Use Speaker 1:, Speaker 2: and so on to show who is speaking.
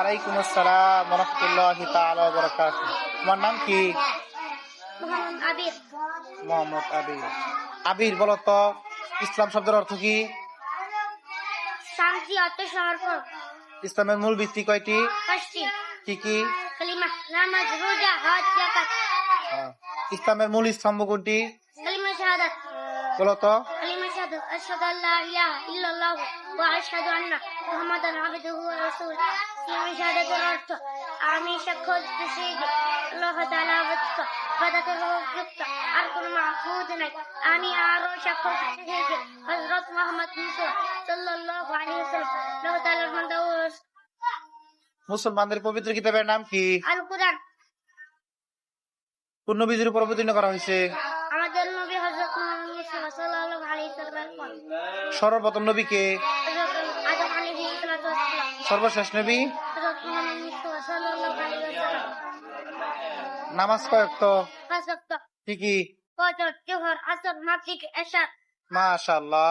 Speaker 1: ওয়ালাইকুম আসসালাম ওয়া রাহমাতুল্লাহি তাআলা ওয়া বারাকাতুহু। তোমার নাম কি?
Speaker 2: মোহাম্মদ আবির।
Speaker 1: মোহাম্মদ আবির। আবির, বলো তো ইসলাম শব্দের অর্থ কি?
Speaker 2: শান্তি, আত্মসমর্পণ।
Speaker 1: ইসলামের মূল ভিত্তি কয়টি?
Speaker 2: পাঁচটি।
Speaker 1: কি কি?
Speaker 2: কালিমা, নামাজ, রোজা, হজ, যাকাত।
Speaker 1: ইসলামের মূল স্তম্ভ কোনটি?
Speaker 2: কালিমা শাহাদাত।
Speaker 1: বলো তো।
Speaker 2: কালিমা শাহাদাত, আশহাদু আল্লা ইলাহা ইল্লাল্লাহ ওয়া আশহাদু আন্না মুহাম্মাদান আবদুহু ওয়া রাসূলুহু। কালিমা শাহাদাতের অর্থ আমি সাক্ষ্য দিতেছি যে আল্লাহ তাআলা ব্যতীত ইবাদতের উপযুক্ত আর কোনো মাবুদ নাই। আমি আরো সাক্ষ্য দিতেছি যে হযরত মুহাম্মদ সাল্লাল্লাহু আলাইহি ওয়াসাল্লাম আল্লাহ তাআলার বান্দা ও রাসূল।
Speaker 1: মুসলমানদের পবিত্র কিতাবের নাম কি?
Speaker 2: আল কুরআন।
Speaker 1: কোন নবীর উপর অবতীর্ণ করা হয়েছে?
Speaker 2: আমাদের নবী হযরত মুহাম্মদ মুস্তাফা সাল্লাল্লাহু আলাইহি ওয়াসাল্লাম।
Speaker 1: সর্বপ্রথম নবী কে?
Speaker 2: হযরত আদম আলাইহিস সালাতু ওয়াস সালাম।
Speaker 1: সর্বশেষ নবী?
Speaker 2: হযরত মুহাম্মদ মুস্তাফা সাল্লাল্লাহু আলাইহি ওয়াসাল্লাম।
Speaker 1: নামাজ কয় ওয়াক্ত?
Speaker 2: পাঁচ ওয়াক্ত।
Speaker 1: কি কি?
Speaker 2: ফজর, জোহর, আসর, মাগরিব, এশা।
Speaker 1: মাশাআল্লাহ।